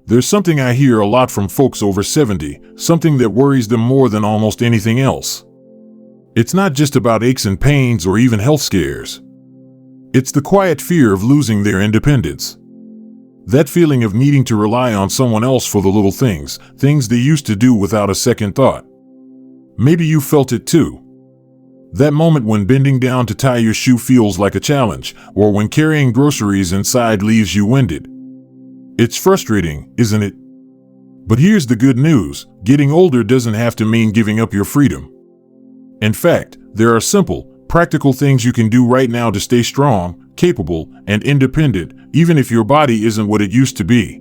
There's something I hear a lot from folks over 70, something that worries them more than almost anything else. It's not just about aches and pains or even health scares. It's the quiet fear of losing their independence. That feeling of needing to rely on someone else for the little things they used to do without a second thought. Maybe you felt it too. That moment when bending down to tie your shoe feels like a challenge, or when carrying groceries inside leaves you winded. It's frustrating, isn't it? But here's the good news: getting older doesn't have to mean giving up your freedom. In fact, there are simple, practical things you can do right now to stay strong, capable, and independent, even if your body isn't what it used to be.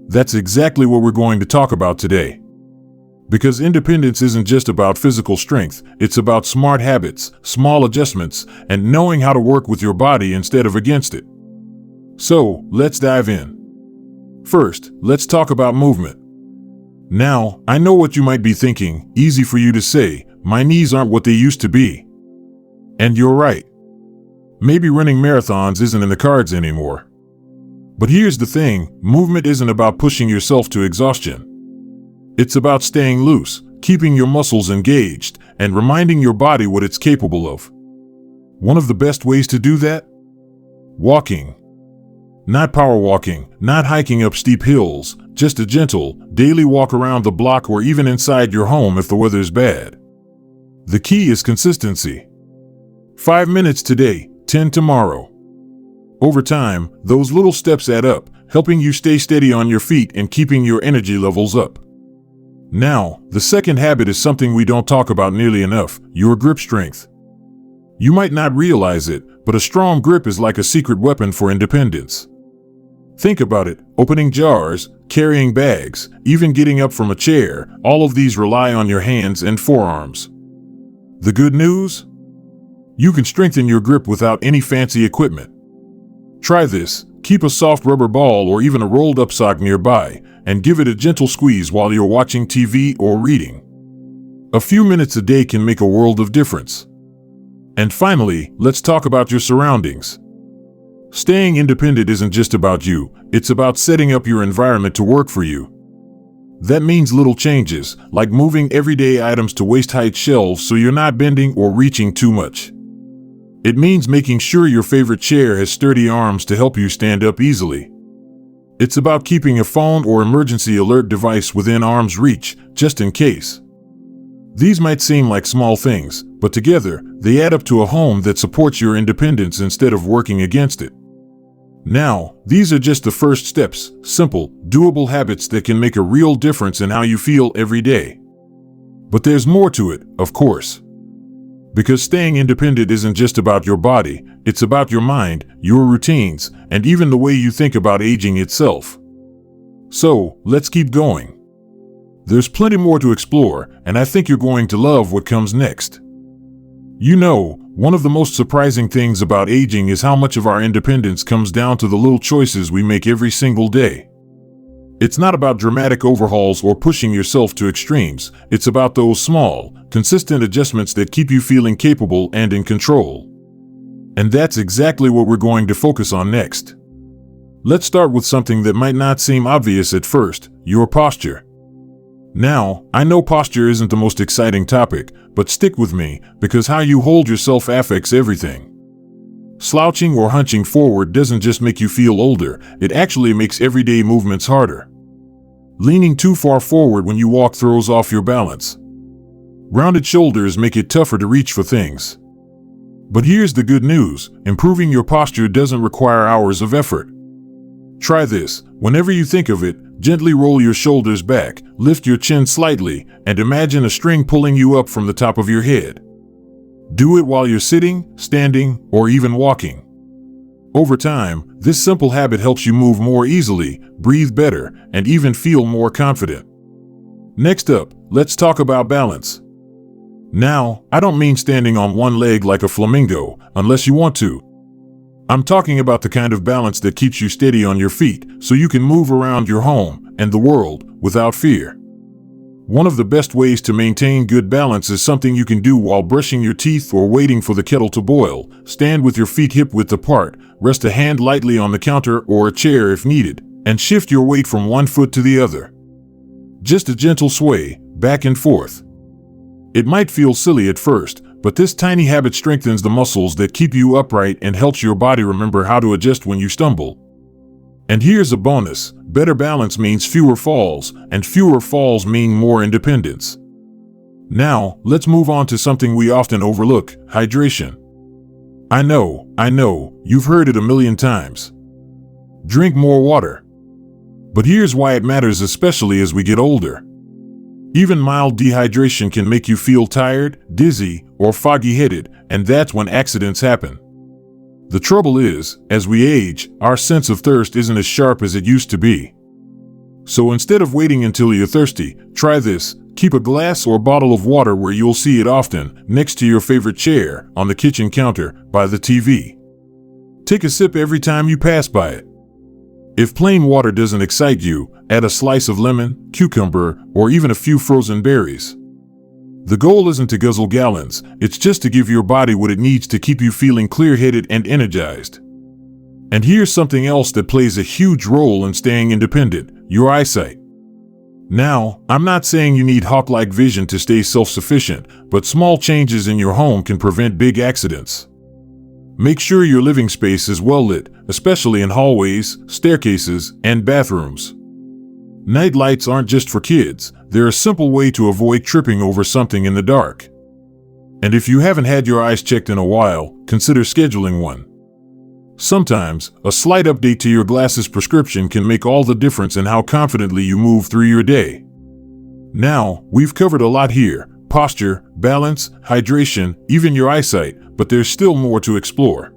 That's exactly what we're going to talk about today. Because independence isn't just about physical strength, it's about smart habits, small adjustments, and knowing how to work with your body instead of against it. So, let's dive in. First, let's talk about movement. Now, I know what you might be thinking: easy for you to say, my knees aren't what they used to be. And you're right. Maybe running marathons isn't in the cards anymore. But here's the thing: movement isn't about pushing yourself to exhaustion. It's about staying loose, keeping your muscles engaged, and reminding your body what it's capable of. One of the best ways to do that? Walking. Not power walking, not hiking up steep hills, just a gentle, daily walk around the block or even inside your home if the weather's bad. The key is consistency. 5 minutes today, 10 tomorrow. Over time, those little steps add up, helping you stay steady on your feet and keeping your energy levels up. Now, the second habit is something we don't talk about nearly enough: your grip strength. You might not realize it, but a strong grip is like a secret weapon for independence. Think about it: opening jars, carrying bags, even getting up from a chair, all of these rely on your hands and forearms. The good news? You can strengthen your grip without any fancy equipment. Try this: keep a soft rubber ball or even a rolled up sock nearby, and give it a gentle squeeze while you're watching TV or reading. A few minutes a day can make a world of difference. And finally, let's talk about your surroundings. Staying independent isn't just about you, it's about setting up your environment to work for you. That means little changes, like moving everyday items to waist-height shelves so you're not bending or reaching too much. It means making sure your favorite chair has sturdy arms to help you stand up easily. It's about keeping a phone or emergency alert device within arm's reach, just in case. These might seem like small things, but together, they add up to a home that supports your independence instead of working against it. Now, these are just the first steps: simple, doable habits that can make a real difference in how you feel every day. But there's more to it, of course. Because staying independent isn't just about your body, it's about your mind, your routines, and even the way you think about aging itself. So, let's keep going. There's plenty more to explore, and I think you're going to love what comes next. One of the most surprising things about aging is how much of our independence comes down to the little choices we make every single day. It's not about dramatic overhauls or pushing yourself to extremes. It's about those small, consistent adjustments that keep you feeling capable and in control. And that's exactly what we're going to focus on next. Let's start with something that might not seem obvious at first: your posture. Now, I know posture isn't the most exciting topic, but stick with me, because how you hold yourself affects everything. Slouching or hunching forward doesn't just make you feel older, it actually makes everyday movements harder. Leaning too far forward when you walk throws off your balance. Rounded shoulders make it tougher to reach for things. But here's the good news: improving your posture doesn't require hours of effort. Try this: whenever you think of it, gently roll your shoulders back, lift your chin slightly, and imagine a string pulling you up from the top of your head. Do it while you're sitting, standing, or even walking. Over time, this simple habit helps you move more easily, breathe better, and even feel more confident. Next up, let's talk about balance. Now, I don't mean standing on one leg like a flamingo, unless you want to. I'm talking about the kind of balance that keeps you steady on your feet, so you can move around your home and the world without fear. One of the best ways to maintain good balance is something you can do while brushing your teeth or waiting for the kettle to boil. Stand with your feet hip-width apart, rest a hand lightly on the counter or a chair if needed, and shift your weight from one foot to the other. Just a gentle sway, back and forth. It might feel silly at first, but this tiny habit strengthens the muscles that keep you upright and helps your body remember how to adjust when you stumble. And here's a bonus: better balance means fewer falls, and fewer falls mean more independence. Now, let's move on to something we often overlook: hydration. I know, you've heard it a million times. Drink more water. But here's why it matters, especially as we get older. Even mild dehydration can make you feel tired, dizzy, or foggy-headed, and that's when accidents happen. The trouble is, as we age, our sense of thirst isn't as sharp as it used to be. So instead of waiting until you're thirsty, try this. Keep a glass or bottle of water where you'll see it often, next to your favorite chair, on the kitchen counter, by the TV. Take a sip every time you pass by it. If plain water doesn't excite you, add a slice of lemon, cucumber, or even a few frozen berries. The goal isn't to guzzle gallons, it's just to give your body what it needs to keep you feeling clear-headed and energized. And here's something else that plays a huge role in staying independent: your eyesight. Now, I'm not saying you need hawk-like vision to stay self-sufficient, but small changes in your home can prevent big accidents. Make sure your living space is well lit, especially in hallways, staircases, and bathrooms. Night lights aren't just for kids, they're a simple way to avoid tripping over something in the dark. And if you haven't had your eyes checked in a while, consider scheduling one. Sometimes, a slight update to your glasses prescription can make all the difference in how confidently you move through your day. Now, we've covered a lot here: posture, balance, hydration, even your eyesight, but there's still more to explore.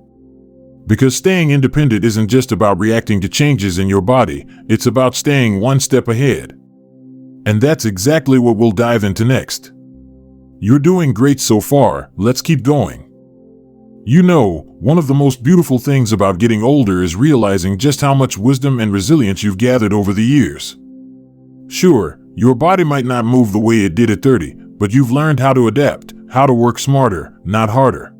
Because staying independent isn't just about reacting to changes in your body, it's about staying one step ahead. And that's exactly what we'll dive into next. You're doing great so far, let's keep going. You know, one of the most beautiful things about getting older is realizing just how much wisdom and resilience you've gathered over the years. Sure, your body might not move the way it did at 30, but you've learned how to adapt, how to work smarter, not harder.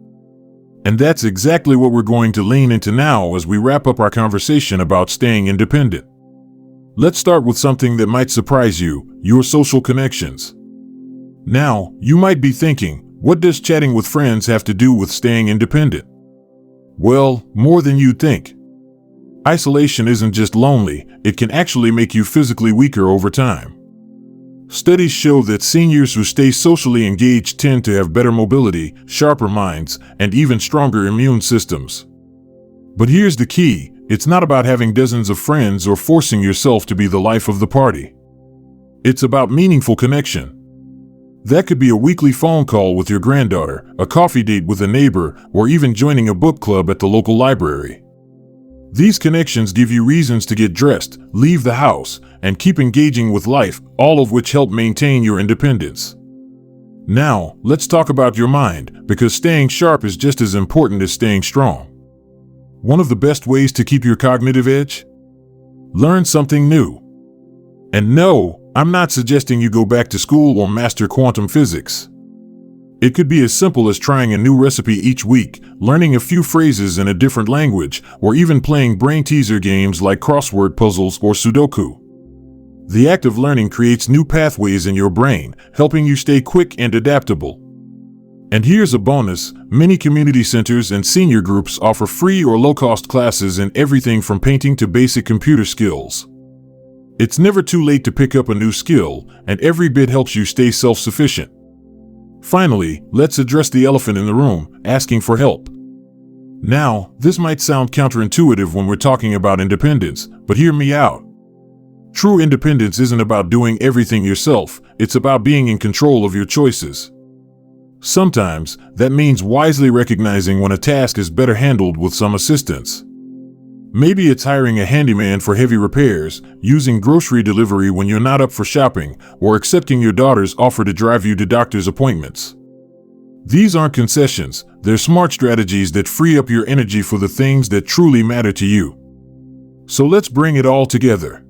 And that's exactly what we're going to lean into now as we wrap up our conversation about staying independent. Let's start with something that might surprise you: your social connections. Now, you might be thinking, what does chatting with friends have to do with staying independent? Well, more than you'd think. Isolation isn't just lonely, it can actually make you physically weaker over time. Studies show that seniors who stay socially engaged tend to have better mobility, sharper minds, and even stronger immune systems. But here's the key: it's not about having dozens of friends or forcing yourself to be the life of the party. It's about meaningful connection. That could be a weekly phone call with your granddaughter, a coffee date with a neighbor, or even joining a book club at the local library. These connections give you reasons to get dressed, leave the house, and keep engaging with life, all of which help maintain your independence. Now, let's talk about your mind, because staying sharp is just as important as staying strong. One of the best ways to keep your cognitive edge? Learn something new. And no, I'm not suggesting you go back to school or master quantum physics. It could be as simple as trying a new recipe each week, learning a few phrases in a different language, or even playing brain teaser games like crossword puzzles or Sudoku. The act of learning creates new pathways in your brain, helping you stay quick and adaptable. And here's a bonus: many community centers and senior groups offer free or low-cost classes in everything from painting to basic computer skills. It's never too late to pick up a new skill, and every bit helps you stay self-sufficient. Finally, let's address the elephant in the room: asking for help. Now, this might sound counterintuitive when we're talking about independence, but hear me out. True independence isn't about doing everything yourself, it's about being in control of your choices. Sometimes, that means wisely recognizing when a task is better handled with some assistance. Maybe it's hiring a handyman for heavy repairs, using grocery delivery when you're not up for shopping, or accepting your daughter's offer to drive you to doctor's appointments. These aren't concessions, they're smart strategies that free up your energy for the things that truly matter to you. So let's bring it all together.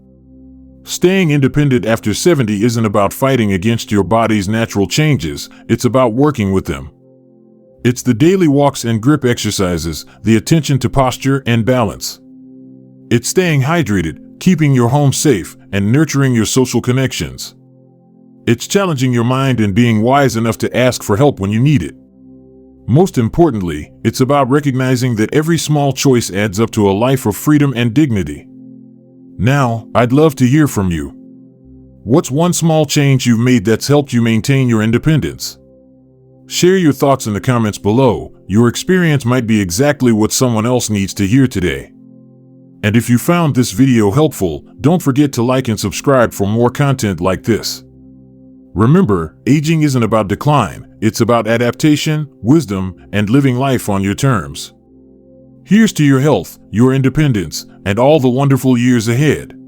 Staying independent after 70 isn't about fighting against your body's natural changes, it's about working with them. It's the daily walks and grip exercises, the attention to posture and balance. It's staying hydrated, keeping your home safe, and nurturing your social connections. It's challenging your mind and being wise enough to ask for help when you need it. Most importantly, it's about recognizing that every small choice adds up to a life of freedom and dignity. Now, I'd love to hear from you. What's one small change you've made that's helped you maintain your independence? Share your thoughts in the comments below. Your experience might be exactly what someone else needs to hear today. And if you found this video helpful, don't forget to like and subscribe for more content like this. Remember, aging isn't about decline, it's about adaptation, wisdom, and living life on your terms. Here's to your health, your independence, and all the wonderful years ahead.